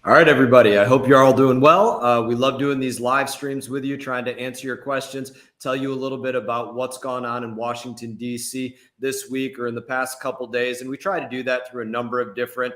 All right, everybody. I hope you're all doing well. We love doing these live streams with you, trying to answer your questions, tell you a little bit about what's gone on in Washington, D.C. this week or in the past couple days. And we try to do that through a number of different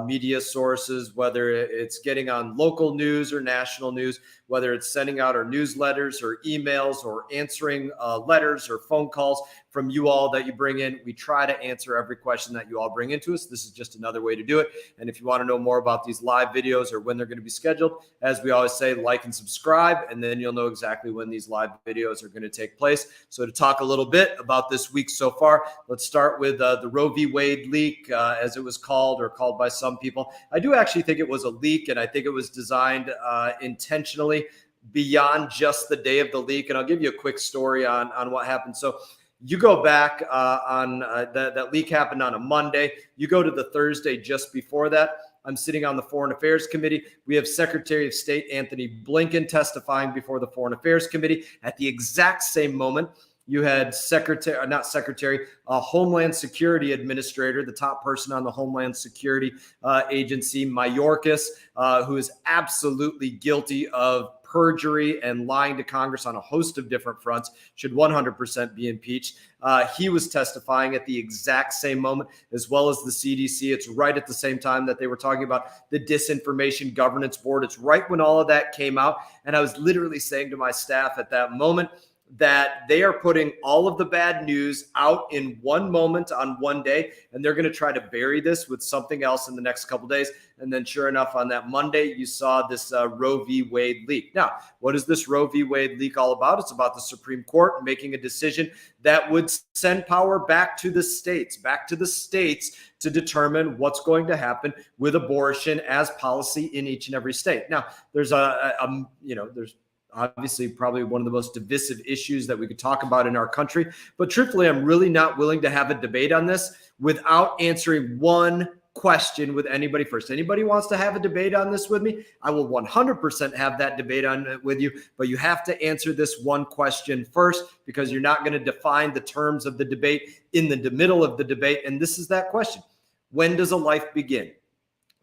media sources, whether it's getting on local news or national news, whether it's sending out our newsletters or emails or answering letters or phone calls from you all that you bring in. We try to answer every question that you all bring into us. This is just another way to do it. And if you want to know more about these live videos or when they're going to be scheduled, as we always say, like and subscribe, and then you'll know exactly when these live videos are going to take place. So to talk a little bit about this week so far, let's start with the Roe v. Wade leak, as it was called, or called by some people. I do actually think it was a leak, and I think it was designed intentionally beyond just the day of the leak. And I'll give you a quick story on what happened. So you go back on that leak happened on a Monday. You go to the Thursday just before that. I'm sitting on the Foreign Affairs Committee. We have Secretary of State Anthony Blinken testifying before the Foreign Affairs Committee. At the exact same moment, you had Homeland Security Administrator, the top person on the Homeland Security Agency, Mayorkas, who is absolutely guilty of perjury and lying to Congress on a host of different fronts, should 100% be impeached. He was testifying at the exact same moment, as well as the CDC. It's right at the same time that they were talking about the Disinformation Governance Board. It's right when all of that came out. And I was literally saying to my staff at that moment that they are putting all of the bad news out in one moment on one day, and they're going to try to bury this with something else in the next couple of days. And then sure enough, on that Monday, you saw this Roe v. Wade leak. Now, what is this Roe v. Wade leak all about? It's about the Supreme Court making a decision that would send power back to the states to determine what's going to happen with abortion as policy in each and every state. Now, there's there's obviously probably one of the most divisive issues that we could talk about in our country. But truthfully, I'm really not willing to have a debate on this without answering one question with anybody first. Anybody wants to have a debate on this with me? I will 100% have that debate on it with you, but you have to answer this one question first, because you're not going to define the terms of the debate in the middle of the debate. And this is that question. When does a life begin?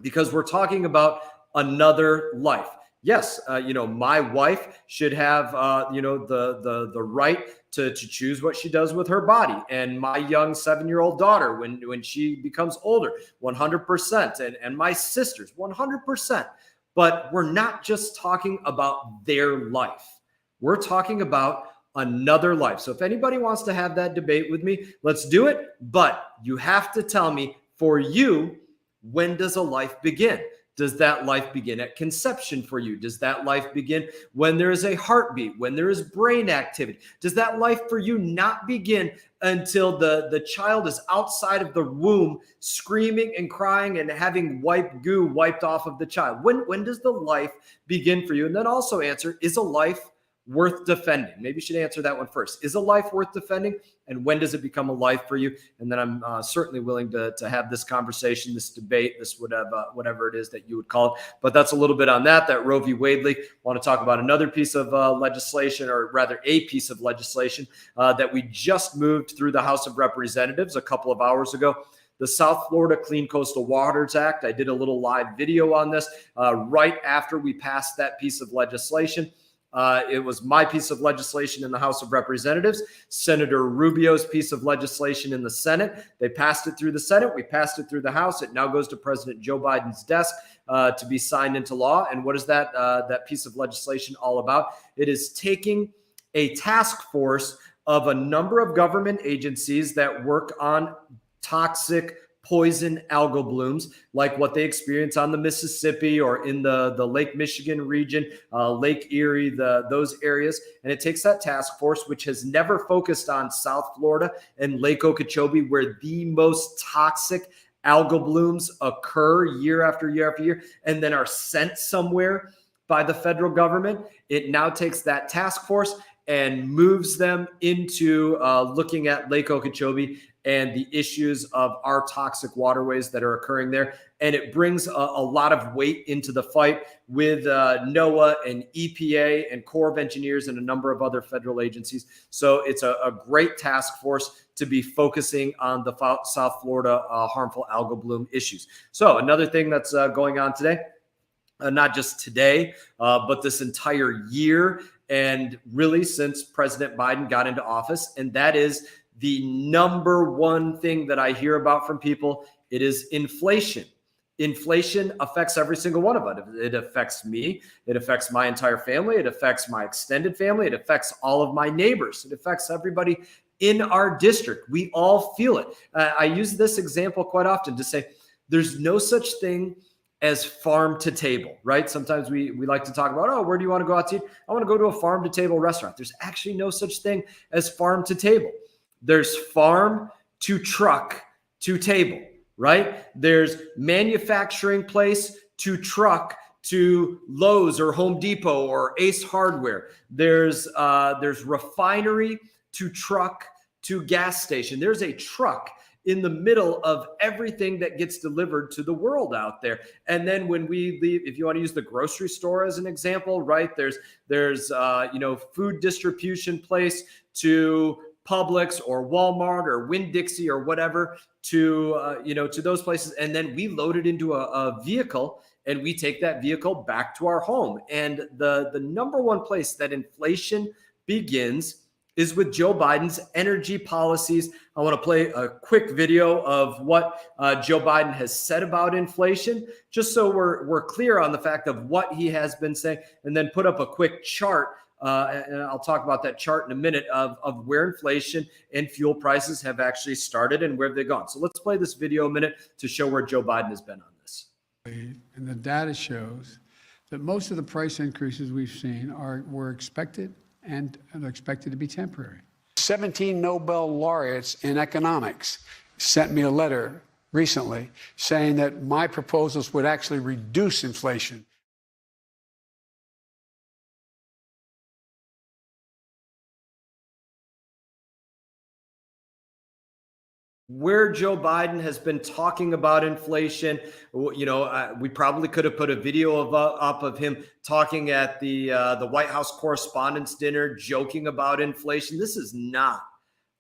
Because we're talking about another life. Yes, my wife should have, the right to choose what she does with her body. And my young 7-year-old daughter, when she becomes older, 100%. And my sisters, 100%. But we're not just talking about their life. We're talking about another life. So if anybody wants to have that debate with me, let's do it. But you have to tell me, for you, when does a life begin? Does that life begin at conception for you? Does that life begin when there is a heartbeat, when there is brain activity? Does that life for you not begin until the child is outside of the womb screaming and crying and having goo wiped off of the child? When does the life begin for you? And then also answer, is a life worth defending? Maybe you should answer that one first. Is a life worth defending? And when does it become a life for you? And then I'm certainly willing to have this conversation, this debate, this whatever it is that you would call it. But that's a little bit on that Roe v. Wade leak. I want to talk about another piece of legislation, or rather a piece of legislation that we just moved through the House of Representatives a couple of hours ago. The South Florida Clean Coastal Waters Act. I did a little live video on this right after we passed that piece of legislation. It was my piece of legislation in the House of Representatives, Senator Rubio's piece of legislation in the Senate. They passed it through the Senate. We passed it through the House. It now goes to President Joe Biden's desk to be signed into law. And what is that piece of legislation all about? It is taking a task force of a number of government agencies that work on toxic poison algal blooms, like what they experience on the Mississippi or in the Lake Michigan region, Lake Erie, those areas. And it takes that task force, which has never focused on South Florida and Lake Okeechobee, where the most toxic algal blooms occur year after year after year, and then are sent somewhere by the federal government. It now takes that task force and moves them into looking at Lake Okeechobee and the issues of our toxic waterways that are occurring there. And it brings a lot of weight into the fight with NOAA and EPA and Corps of Engineers and a number of other federal agencies. So it's a great task force to be focusing on the South Florida harmful algal bloom issues. So another thing that's going on today, not just today, but this entire year, and really since President Biden got into office. And that is the number one thing that I hear about from people. It is inflation. Inflation affects every single one of us. It affects me. It affects my entire family. It affects my extended family. It affects all of my neighbors. It affects everybody in our district. We all feel it. I use this example quite often to say there's no such thing as farm to table, right? Sometimes we like to talk about, oh, where do you want to go out to eat? I want to go to a farm to table restaurant. There's actually no such thing as farm to table. There's farm to truck to table, right? There's manufacturing place to truck to Lowe's or Home Depot or Ace Hardware. There's refinery to truck to gas station. There's a truck in the middle of everything that gets delivered to the world out there. And then when we leave, if you want to use the grocery store as an example, right? There's food distribution place to Publix or Walmart or Winn-Dixie or whatever to those places. And then we load it into a vehicle and we take that vehicle back to our home. And the number one place that inflation begins is with Joe Biden's energy policies. I want to play a quick video of what Joe Biden has said about inflation, just so we're clear on the fact of what he has been saying, and then put up a quick chart. And I'll talk about that chart in a minute of where inflation and fuel prices have actually started and where they've gone. So let's play this video a minute to show where Joe Biden has been on this. And the data shows that most of the price increases we've seen were expected and are expected to be temporary. 17 Nobel laureates in economics sent me a letter recently saying that my proposals would actually reduce inflation. Where Joe Biden has been talking about inflation, we probably could have put a video up of him talking at the White House Correspondents' Dinner, joking about inflation. This is not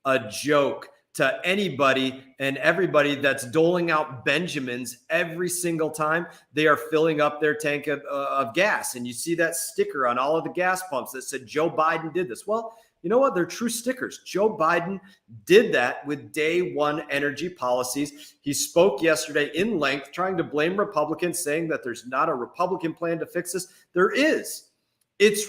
a joke to anybody and everybody that's doling out Benjamins every single time they are filling up their tank of gas. And you see that sticker on all of the gas pumps that said Joe Biden did this. Well, you know what? They're true stickers. Joe Biden did that with day one energy policies. He spoke yesterday in length, trying to blame Republicans, saying that there's not a Republican plan to fix this. There is. It's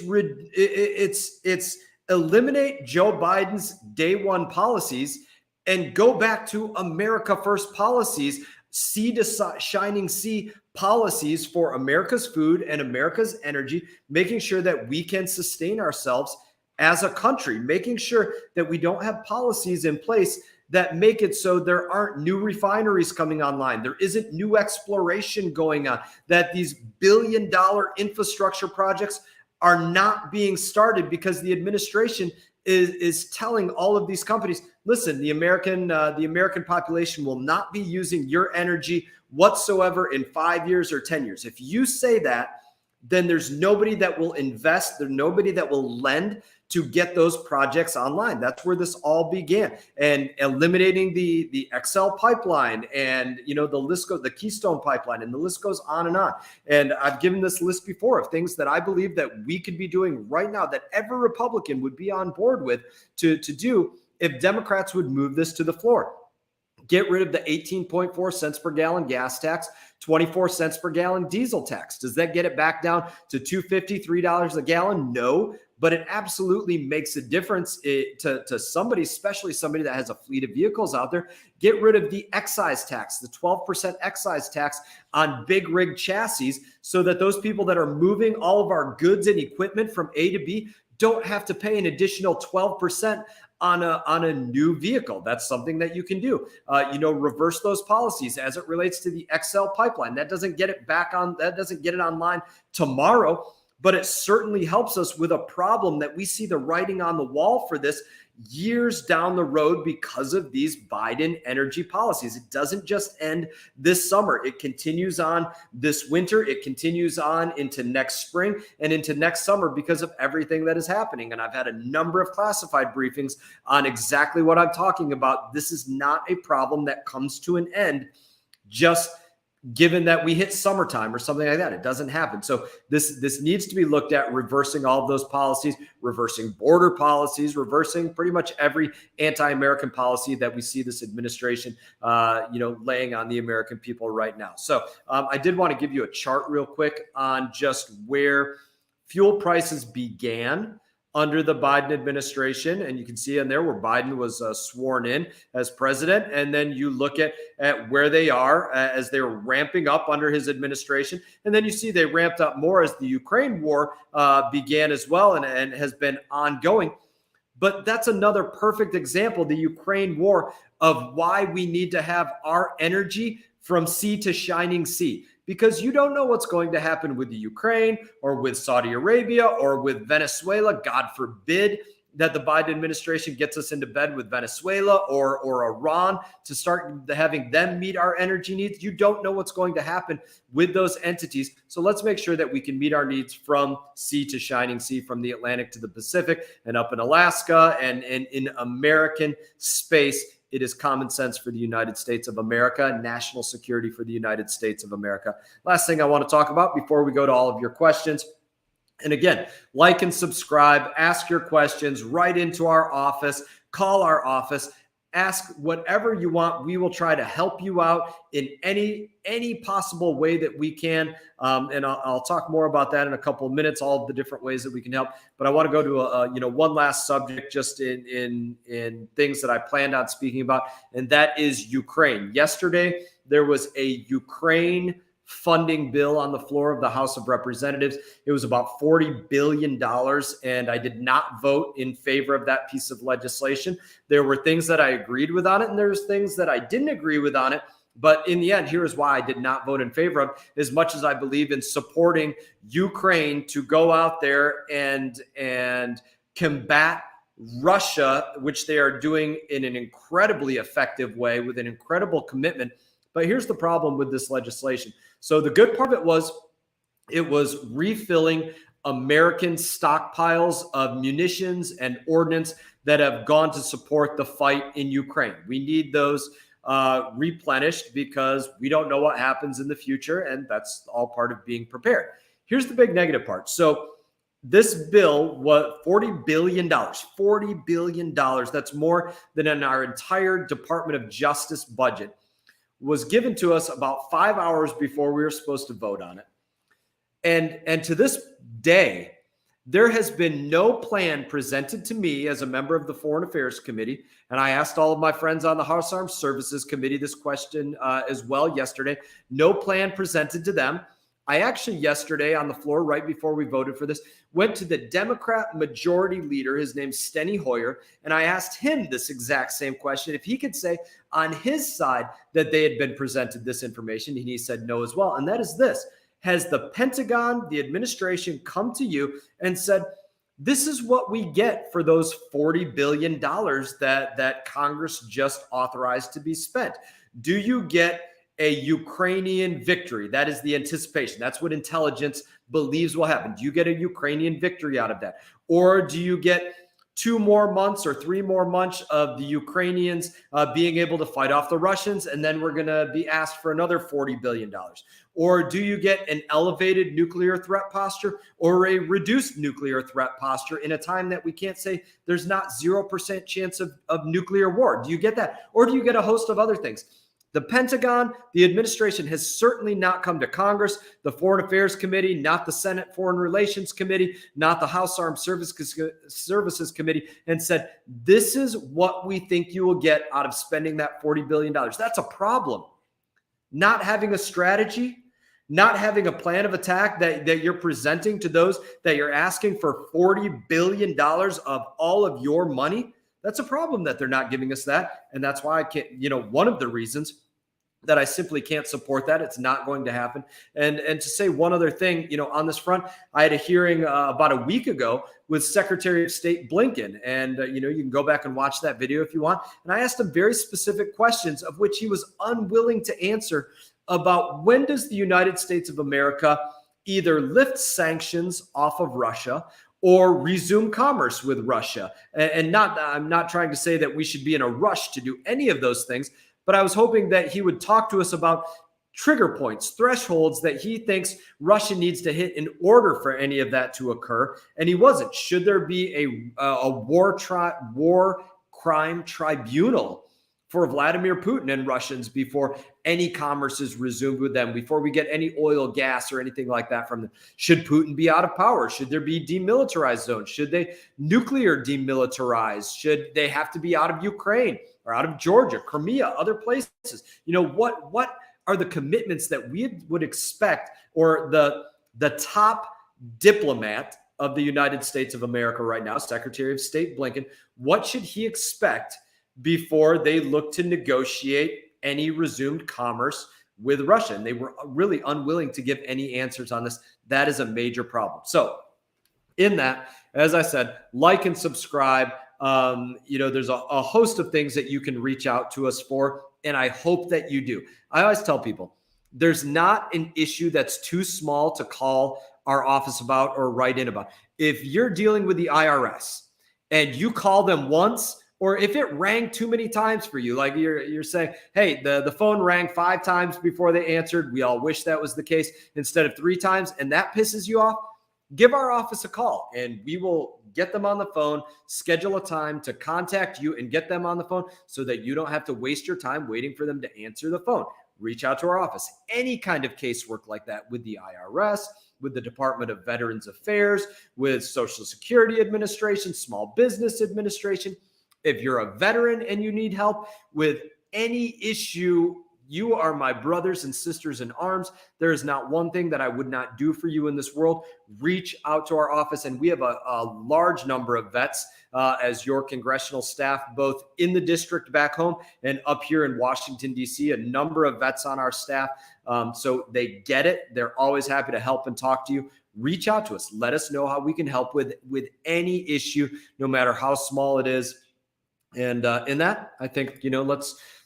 eliminate Joe Biden's day one policies and go back to America First policies, sea to shining sea policies for America's food and America's energy, making sure that we can sustain ourselves as a country, making sure that we don't have policies in place that make it so there aren't new refineries coming online. There isn't new exploration going on, that these billion-dollar infrastructure projects are not being started because the administration is telling all of these companies, listen, the American population will not be using your energy whatsoever in 5 years or 10 years. If you say that, then there's nobody that will invest. There's nobody that will lend to get those projects online. That's where this all began. And eliminating the XL pipeline and, the list goes, the Keystone pipeline, and the list goes on and on. And I've given this list before of things that I believe that we could be doing right now that every Republican would be on board with to do if Democrats would move this to the floor. Get rid of the 18.4 cents per gallon gas tax, 24 cents per gallon diesel tax. Does that get it back down to $2.50, $3 a gallon? No, but it absolutely makes a difference to somebody, especially somebody that has a fleet of vehicles out there. Get rid of the excise tax, the 12% excise tax on big rig chassis, so that those people that are moving all of our goods and equipment from A to B don't have to pay an additional 12% on a new vehicle. That's something that you can do. Reverse those policies as it relates to the XL pipeline. That doesn't get it back on. That doesn't get it online tomorrow, but it certainly helps us with a problem that we see the writing on the wall for this years down the road because of these Biden energy policies. It doesn't just end this summer. It continues on this winter. It continues on into next spring and into next summer because of everything that is happening. And I've had a number of classified briefings on exactly what I'm talking about. This is not a problem that comes to an end just given that we hit summertime or something like that. It doesn't happen. So this needs to be looked at, reversing all of those policies, reversing border policies, reversing pretty much every anti-American policy that we see this administration, laying on the American people right now. So I did want to give you a chart real quick on just where fuel prices began under the Biden administration. And you can see in there where Biden was sworn in as president. And then you look at where they are as they're ramping up under his administration. And then you see they ramped up more as the Ukraine war began as well, and has been ongoing. But that's another perfect example, the Ukraine war, of why we need to have our energy from sea to shining sea. Because you don't know what's going to happen with the Ukraine or with Saudi Arabia or with Venezuela. God forbid that the Biden administration gets us into bed with Venezuela or Iran to start having them meet our energy needs. You don't know what's going to happen with those entities. So let's make sure that we can meet our needs from sea to shining sea, from the Atlantic to the Pacific, and up in Alaska and in American space. It is common sense for the United States of America, national security for the United States of America. Last thing I want to talk about before we go to all of your questions. And again, like and subscribe, ask your questions, write into our office, call our office, ask whatever you want. We will try to help you out in any possible way that we can. And I'll talk more about that in a couple of minutes, all of the different ways that we can help. But I want to go to one last subject just in things that I planned on speaking about, and that is Ukraine. Yesterday, there was a Ukraine funding bill on the floor of the House of Representatives. It was about $40 billion, and I did not vote in favor of that piece of legislation. There were things that I agreed with on it, and there's things that I didn't agree with on it. But in the end, here is why I did not vote in favor of, as much as I believe in supporting Ukraine to go out there and combat Russia, which they are doing in an incredibly effective way with an incredible commitment. But here's the problem with this legislation. So the good part of it was refilling American stockpiles of munitions and ordnance that have gone to support the fight in Ukraine. We need those replenished because we don't know what happens in the future, and that's all part of being prepared. Here's the big negative part. So this bill was $40 billion. $40 billion. That's more than in our entire Department of Justice budget. Was given to us about 5 hours before we were supposed to vote on it. And to this day, there has been no plan presented to me as a member of the Foreign Affairs Committee. And I asked all of my friends on the House Armed Services Committee this question as well yesterday. No plan presented to them. I actually yesterday on the floor, right before we voted for this, went to the Democrat majority leader, his name's Steny Hoyer, and I asked him this exact same question, if he could say on his side that they had been presented this information, and he said no as well. And that is this: has the Pentagon, the administration, come to you and said, this is what we get for those $40 billion that Congress just authorized to be spent? Do you get a Ukrainian victory? That is the anticipation. That's what intelligence believes will happen. Do you get a Ukrainian victory out of that? Or do you get 2 more months or 3 more months of the Ukrainians being able to fight off the Russians, and then we're going to be asked for another $40 billion? Or do you get an elevated nuclear threat posture or a reduced nuclear threat posture in a time that we can't say there's not 0% chance of nuclear war? Do you get that? Or do you get a host of other things? The Pentagon, the administration has certainly not come to Congress, the Foreign Affairs Committee, not the Senate Foreign Relations Committee, not the House Armed Services Committee, and said, this is what we think you will get out of spending that $40 billion. That's a problem. Not having a strategy, not having a plan of attack that you're presenting to those that you're asking for $40 billion of all of your money. That's a problem that they're not giving us that. And that's why I can't, one of the reasons that I simply can't support that. It's not going to happen. And to say one other thing, on this front, I had a hearing about a week ago with Secretary of State Blinken. And, you can go back and watch that video if you want. And I asked him very specific questions, of which he was unwilling to answer, about when does the United States of America either lift sanctions off of Russia or resume commerce with Russia. And I'm not trying to say that we should be in a rush to do any of those things, but I was hoping that he would talk to us about trigger points, thresholds that he thinks Russia needs to hit in order for any of that to occur. And he wasn't. Should there be a war crime tribunal for Vladimir Putin and Russians before any commerce is resumed with them, before we get any oil, gas, or anything like that from them? Should Putin be out of power? Should there be demilitarized zones? Should they nuclear demilitarize? Should they have to be out of Ukraine or out of Georgia, Crimea, other places? What are the commitments that we would expect, or the top diplomat of the United States of America right now, Secretary of State Blinken, what should he expect before they look to negotiate any resumed commerce with Russia? And they were really unwilling to give any answers on this. That is a major problem. So in that, as I said, like and subscribe. There's a host of things that you can reach out to us for, and I hope that you do. I always tell people, there's not an issue that's too small to call our office about or write in about. If you're dealing with the IRS and you call them once, or if it rang too many times for you, like you're saying, hey, the phone rang 5 times before they answered. We all wish that was the case instead of 3 times, and that pisses you off, give our office a call and we will get them on the phone, schedule a time to contact you and get them on the phone so that you don't have to waste your time waiting for them to answer the phone. Reach out to our office. Any kind of casework like that with the IRS, with the Department of Veterans Affairs, with Social Security Administration, Small Business Administration. If you're a veteran and you need help with any issue, you are my brothers and sisters in arms. There is not one thing that I would not do for you in this world. Reach out to our office, and we have a large number of vets as your congressional staff, both in the district back home and up here in Washington, D.C., a number of vets on our staff. So they get it. They're always happy to help and talk to you. Reach out to us. Let us know how we can help with any issue, no matter how small it is. And in that, I think,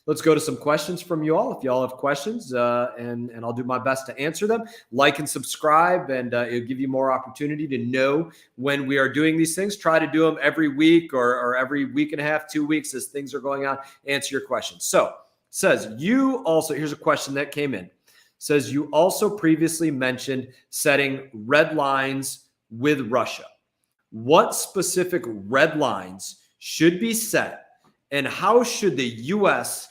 let's go to some questions from you all. If you all have questions, and I'll do my best to answer them. Like and subscribe, and it'll give you more opportunity to know when we are doing these things. Try to do them every week or every week and a half, 2 weeks as things are going on. Answer your questions. So says you also, here's a question that came in. Says you also previously mentioned setting red lines with Russia. What specific red lines should be set, and how should the U.S.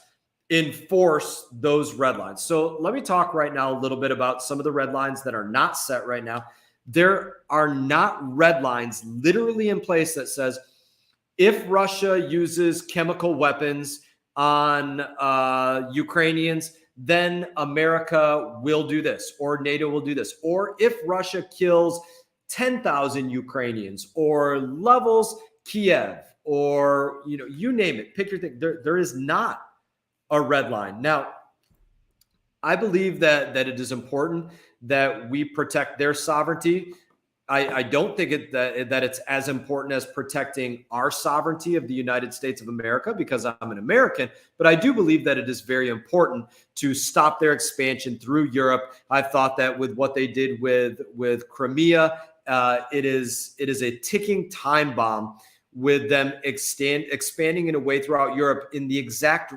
enforce those red lines? So let me talk right now a little bit about some of the red lines that are not set right now. There are not red lines literally in place that says if Russia uses chemical weapons on Ukrainians, then America will do this, or NATO will do this. Or if Russia kills 10,000 Ukrainians or levels Kiev, or, you name it, pick your thing. There is not a red line. Now, I believe that it is important that we protect their sovereignty. I don't think that it's as important as protecting our sovereignty of the United States of America, because I'm an American, but I do believe that it is very important to stop their expansion through Europe. I thought that with what they did with Crimea, it is a ticking time bomb with them expanding in a way throughout Europe in the exact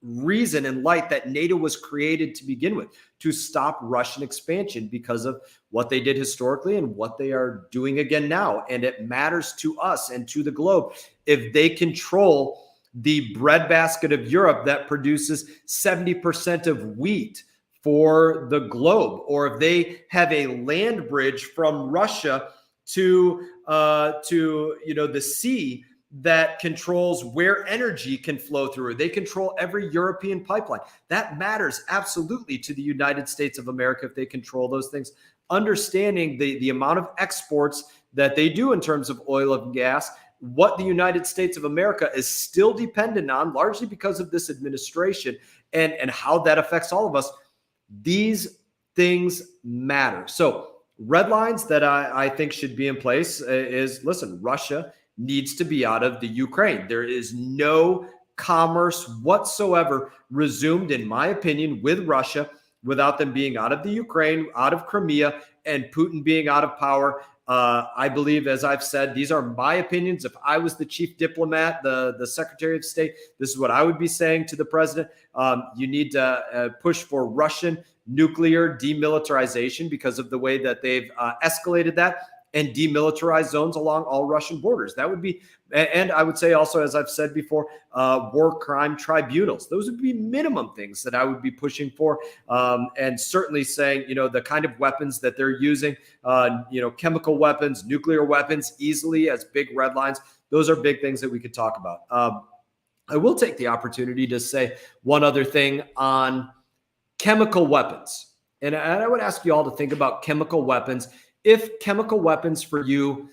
reason and light that NATO was created to begin with, to stop Russian expansion because of what they did historically and what they are doing again now. And it matters to us and to the globe if they control the breadbasket of Europe that produces 70% of wheat for the globe, or if they have a land bridge from Russia to the sea that controls where energy can flow through. They control every European pipeline. That matters absolutely to the United States of America if they control those things. Understanding the amount of exports that they do in terms of oil and gas, what the United States of America is still dependent on, largely because of this administration, and how that affects all of us. These things matter. So red lines that I think should be in place is, listen, Russia needs to be out of the Ukraine. There is no commerce whatsoever resumed, in my opinion, with Russia without them being out of the Ukraine, out of Crimea, and Putin being out of power. I believe, as I've said, these are my opinions. If I was the chief diplomat, the Secretary of State, this is what I would be saying to the president. You need to push for Russian nuclear demilitarization because of the way that they've escalated that and demilitarized zones along all Russian borders. That would be, and I would say also, as I've said before, war crime tribunals. Those would be minimum things that I would be pushing for. And certainly saying, the kind of weapons that they're using, chemical weapons, nuclear weapons, easily as big red lines. Those are big things that we could talk about. I will take the opportunity to say one other thing on chemical weapons. And I would ask you all to think about chemical weapons. If chemical weapons for you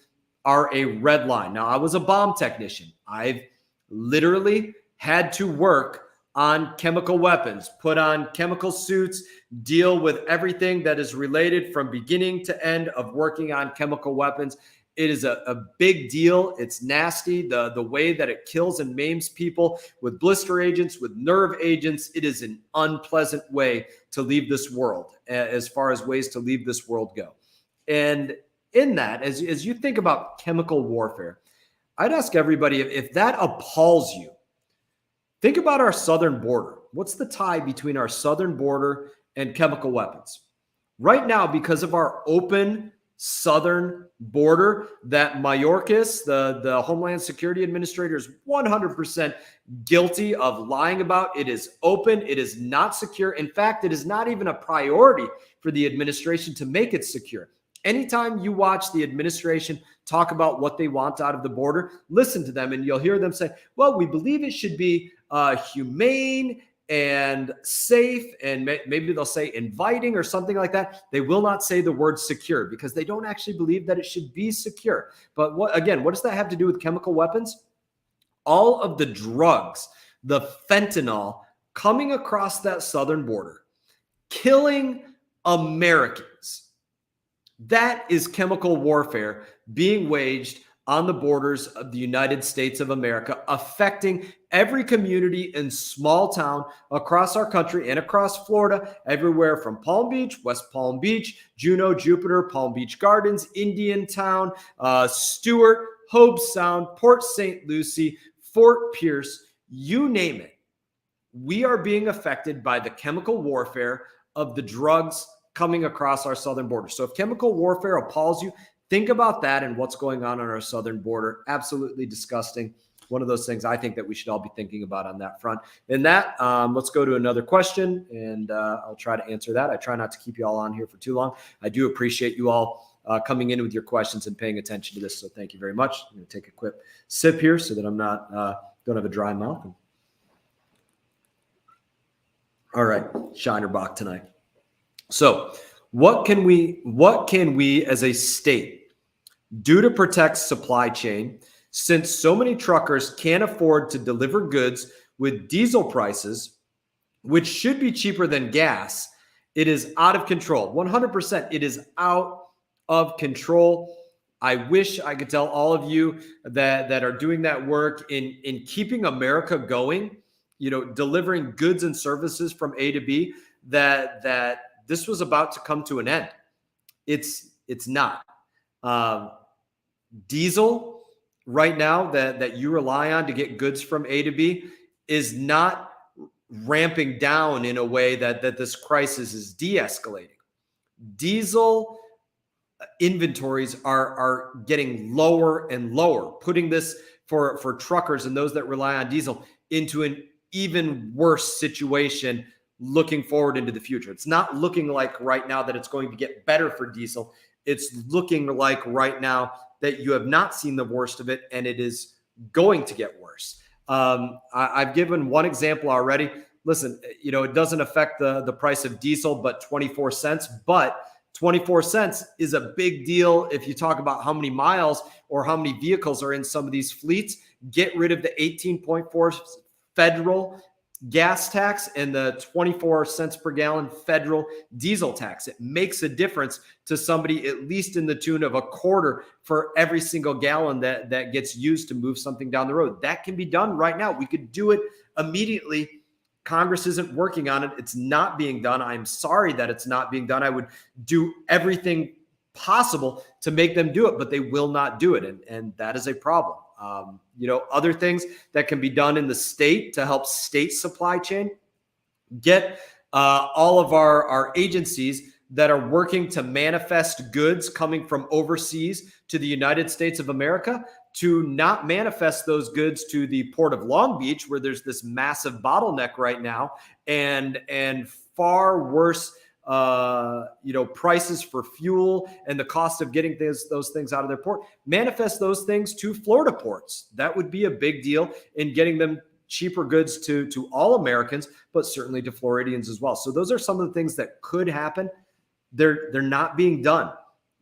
are a red line. Now, I was a bomb technician. I've literally had to work on chemical weapons, put on chemical suits, deal with everything that is related from beginning to end of working on chemical weapons. It is a big deal. It's nasty. The way that it kills and maims people with blister agents, with nerve agents. It is an unpleasant way to leave this world, as far as ways to leave this world go. And in that, as you think about chemical warfare, I'd ask everybody, if that appalls you, think about our southern border. What's the tie between our southern border and chemical weapons? Right now, because of our open southern border that Mayorkas, the Homeland Security Administrator, is 100% guilty of lying about. It is open. It is not secure. In fact, it is not even a priority for the administration to make it secure. Anytime you watch the administration talk about what they want out of the border, listen to them and you'll hear them say, well, we believe it should be humane and safe, and maybe they'll say inviting or something like that. They will not say the word secure because they don't actually believe that it should be secure. But what does that have to do with chemical weapons? All of the drugs, the fentanyl coming across that southern border, killing Americans. That is chemical warfare being waged on the borders of the United States of America, affecting every community and small town across our country and across Florida, everywhere from Palm Beach, West Palm Beach, Juneau, Jupiter, Palm Beach Gardens, Indiantown, Stewart, Hobe Sound, Port St. Lucie, Fort Pierce, you name it. We are being affected by the chemical warfare of the drugs coming across our southern border. So if chemical warfare appalls you, think about that and what's going on our southern border. Absolutely disgusting. One of those things I think that we should all be thinking about on that front. And that, let's go to another question, and I'll try to answer that. I try not to keep you all on here for too long. I do appreciate you all coming in with your questions and paying attention to this. So thank you very much. I'm going to take a quick sip here so that I'm not, don't have a dry mouth. All right, Shiner Bach tonight. So what can we as a state do to protect supply chain, since so many truckers can't afford to deliver goods with diesel prices, which should be cheaper than gas? It is out of control. 100%. It is out of control. I wish I could tell all of you that are doing that work in keeping America going, delivering goods and services from A to B, that this was about to come to an end. It's not. Diesel right now that you rely on to get goods from A to B is not ramping down in a way that this crisis is de-escalating. Diesel inventories are getting lower and lower, putting this for truckers and those that rely on diesel into an even worse situation looking forward into the future. It's not looking like right now that it's going to get better for diesel. It's looking like right now that you have not seen the worst of it, and it is going to get worse. I've given one example already. Listen, it doesn't affect the price of diesel, but 24 cents. But 24 cents is a big deal if you talk about how many miles or how many vehicles are in some of these fleets. Get rid of the 18.4 federal gas tax and the 24 cents per gallon federal diesel tax. It makes a difference to somebody, at least in the tune of a quarter for every single gallon that gets used to move something down the road. That can be done right now. We could do it immediately. Congress isn't working on it. It's not being done. I'm sorry that it's not being done. I would do everything possible to make them do it, but they will not do it. And that is a problem. Other things that can be done in the state to help state supply chain, get all of our agencies that are working to manifest goods coming from overseas to the United States of America to not manifest those goods to the Port of Long Beach, where there's this massive bottleneck right now, and far worse prices for fuel and the cost of getting those things out of their port. Manifest those things to Florida ports. That would be a big deal in getting them cheaper goods to all Americans, but certainly to Floridians as well. So those are some of the things that could happen. They're not being done.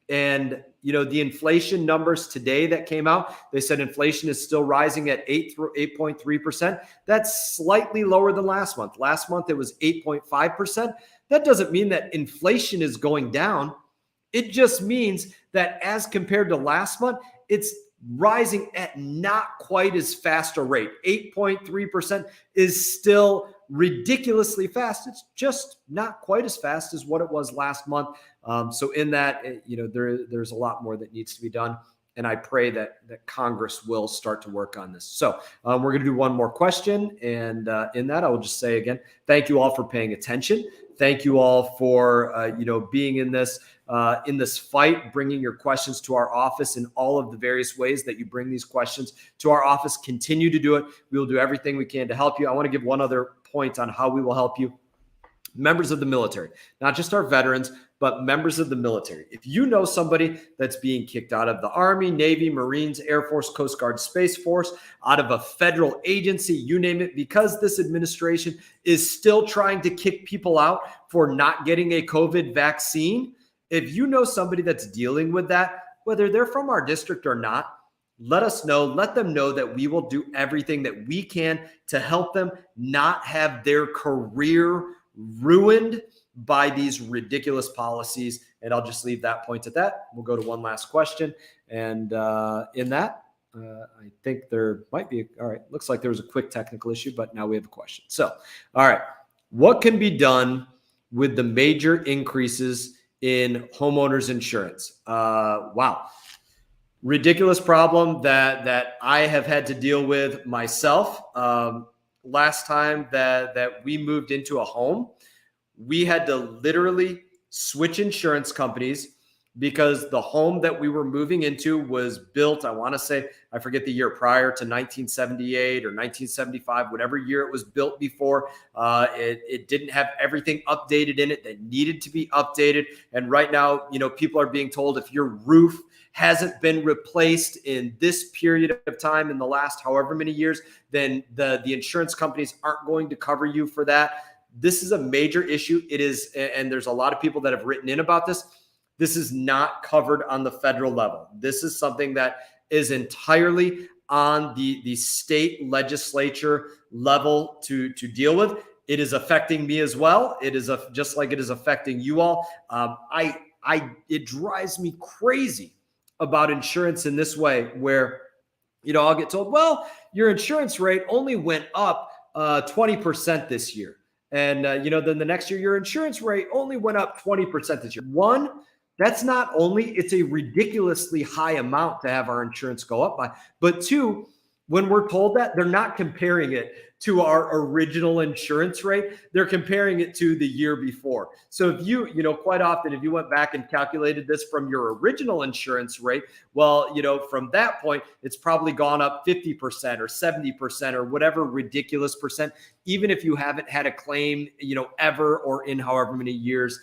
And the inflation numbers today that came out, they said inflation is still rising at 8.3%. That's slightly lower than last month. Last month it was 8.5%. That doesn't mean that inflation is going down. It just means that as compared to last month, it's rising at not quite as fast a rate. 8.3% is still ridiculously fast. It's just not quite as fast as what it was last month. So in that, there's a lot more that needs to be done. And I pray that Congress will start to work on this. So we're going to do one more question. And in that, I will just say again, thank you all for paying attention. Thank you all for, being in this fight, bringing your questions to our office in all of the various ways that you bring these questions to our office. Continue to do it. We will do everything we can to help you. I want to give one other point on how we will help you. Members of the military, not just our veterans, but members of the military. If you know somebody that's being kicked out of the Army, Navy, Marines, Air Force, Coast Guard, Space Force, out of a federal agency, you name it, because this administration is still trying to kick people out for not getting a COVID vaccine, if you know somebody that's dealing with that, whether they're from our district or not, let us know. Let them know that we will do everything that we can to help them not have their career ruined by these ridiculous policies. And I'll just leave that point at that. We'll go to one last question. And in that, I think there might be, all right, looks like there was a quick technical issue, but now we have a question. So, all right, what can be done with the major increases in homeowners insurance? Wow. Ridiculous problem that I have had to deal with myself. Last time that we moved into a home, we had to literally switch insurance companies because the home that we were moving into was built, I want to say, I forget the year, prior to 1978 or 1975, whatever year it was built before. It didn't have everything updated in it that needed to be updated. And right now, people are being told if your roof hasn't been replaced in this period of time in the last however many years, then the insurance companies aren't going to cover you for that. This is a major issue. It is, and there's a lot of people that have written in about this. This is not covered on the federal level. This is something that is entirely on the state legislature level to deal with. It is affecting me as well. It is just like it is affecting you all. It drives me crazy about insurance in this way, where I'll get told, well, your insurance rate only went up 20% this year. And, then the next year, your insurance rate only went up 20% this year. One, that's not only, it's a ridiculously high amount to have our insurance go up by, but two, when we're told that, they're not comparing it to our original insurance rate. They're comparing it to the year before. So if quite often, if you went back and calculated this from your original insurance rate, well, from that point, it's probably gone up 50% or 70% or whatever ridiculous percent, even if you haven't had a claim, ever or in however many years.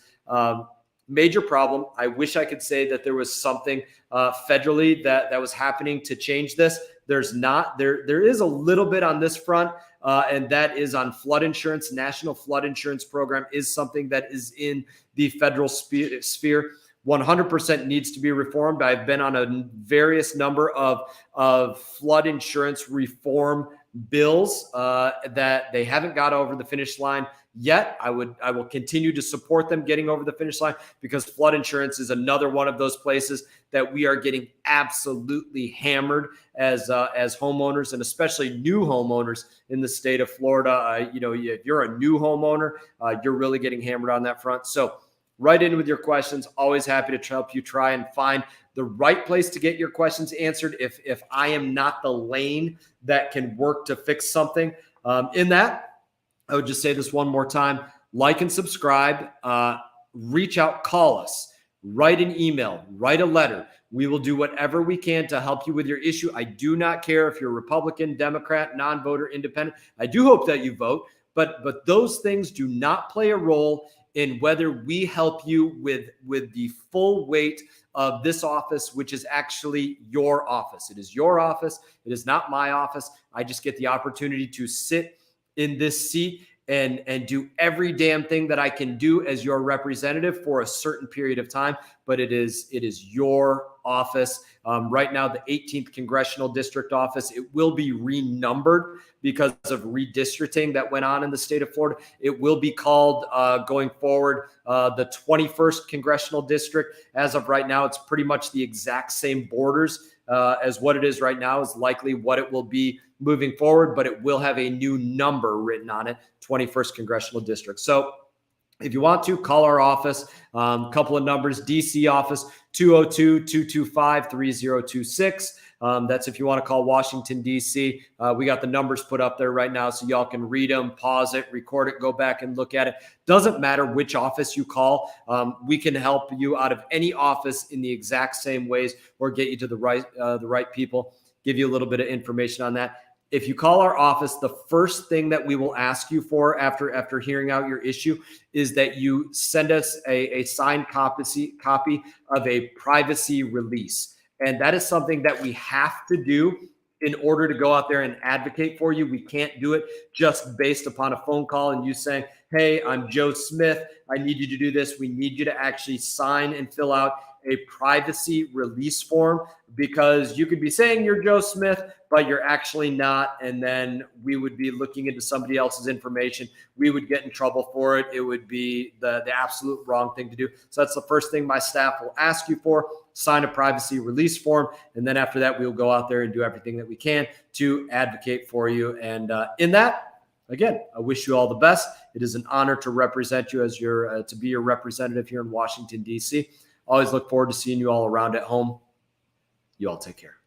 Major problem. I wish I could say that there was something federally that was happening to change this. There's not. There is a little bit on this front, and that is on flood insurance. National Flood Insurance Program is something that is in the federal sphere. 100% needs to be reformed. I've been on a various number of flood insurance reform bills that they haven't got over the finish line yet. I will continue to support them getting over the finish line, because flood insurance is another one of those places that we are getting absolutely hammered as homeowners, and especially new homeowners in the state of Florida. If you're a new homeowner, you're really getting hammered on that front. So write in with your questions. Always happy to help you try and find the right place to get your questions answered. If I am not the lane that can work to fix something in that, I would just say this one more time. like and subscribe, reach out, call us, write an email, write a letter. We will do whatever we can to help you with your issue. I do not care if you're Republican, Democrat, non-voter, independent. I do hope that you vote, but those things do not play a role in whether we help you with the full weight of this office, which is actually your office. It is your office. It is not my office. I just get the opportunity to sit in this seat and do every damn thing that I can do as your representative for a certain period of time. But it is your office. Right now, the 18th Congressional District office, it will be renumbered because of redistricting that went on in the state of Florida. It will be called, going forward, the 21st Congressional District. As of right now, it's pretty much the exact same borders as what it is right now is likely what it will be moving forward, but it will have a new number written on it, 21st Congressional District. So if you want to, call our office, couple of numbers, DC office, 202-225-3026. That's if you want to call Washington, D.C. We got the numbers put up there right now so y'all can read them, pause it, record it, go back and look at it. Doesn't matter which office you call. We can help you out of any office in the exact same ways or get you to the right people, give you a little bit of information on that. If you call our office, the first thing that we will ask you for after hearing out your issue is that you send us a signed copy of a privacy release. And that is something that we have to do in order to go out there and advocate for you. We can't do it just based upon a phone call and you saying, hey, I'm Joe Smith. I need you to do this. We need you to actually sign and fill out a privacy release form, because you could be saying you're Joe Smith, but you're actually not. And then we would be looking into somebody else's information. We would get in trouble for it. It would be the absolute wrong thing to do. So that's the first thing my staff will ask you for. Sign a privacy release form. And then after that, we'll go out there and do everything that we can to advocate for you. And in that, again, I wish you all the best. It is an honor to represent you as to be your representative here in Washington, D.C. Always look forward to seeing you all around at home. You all take care.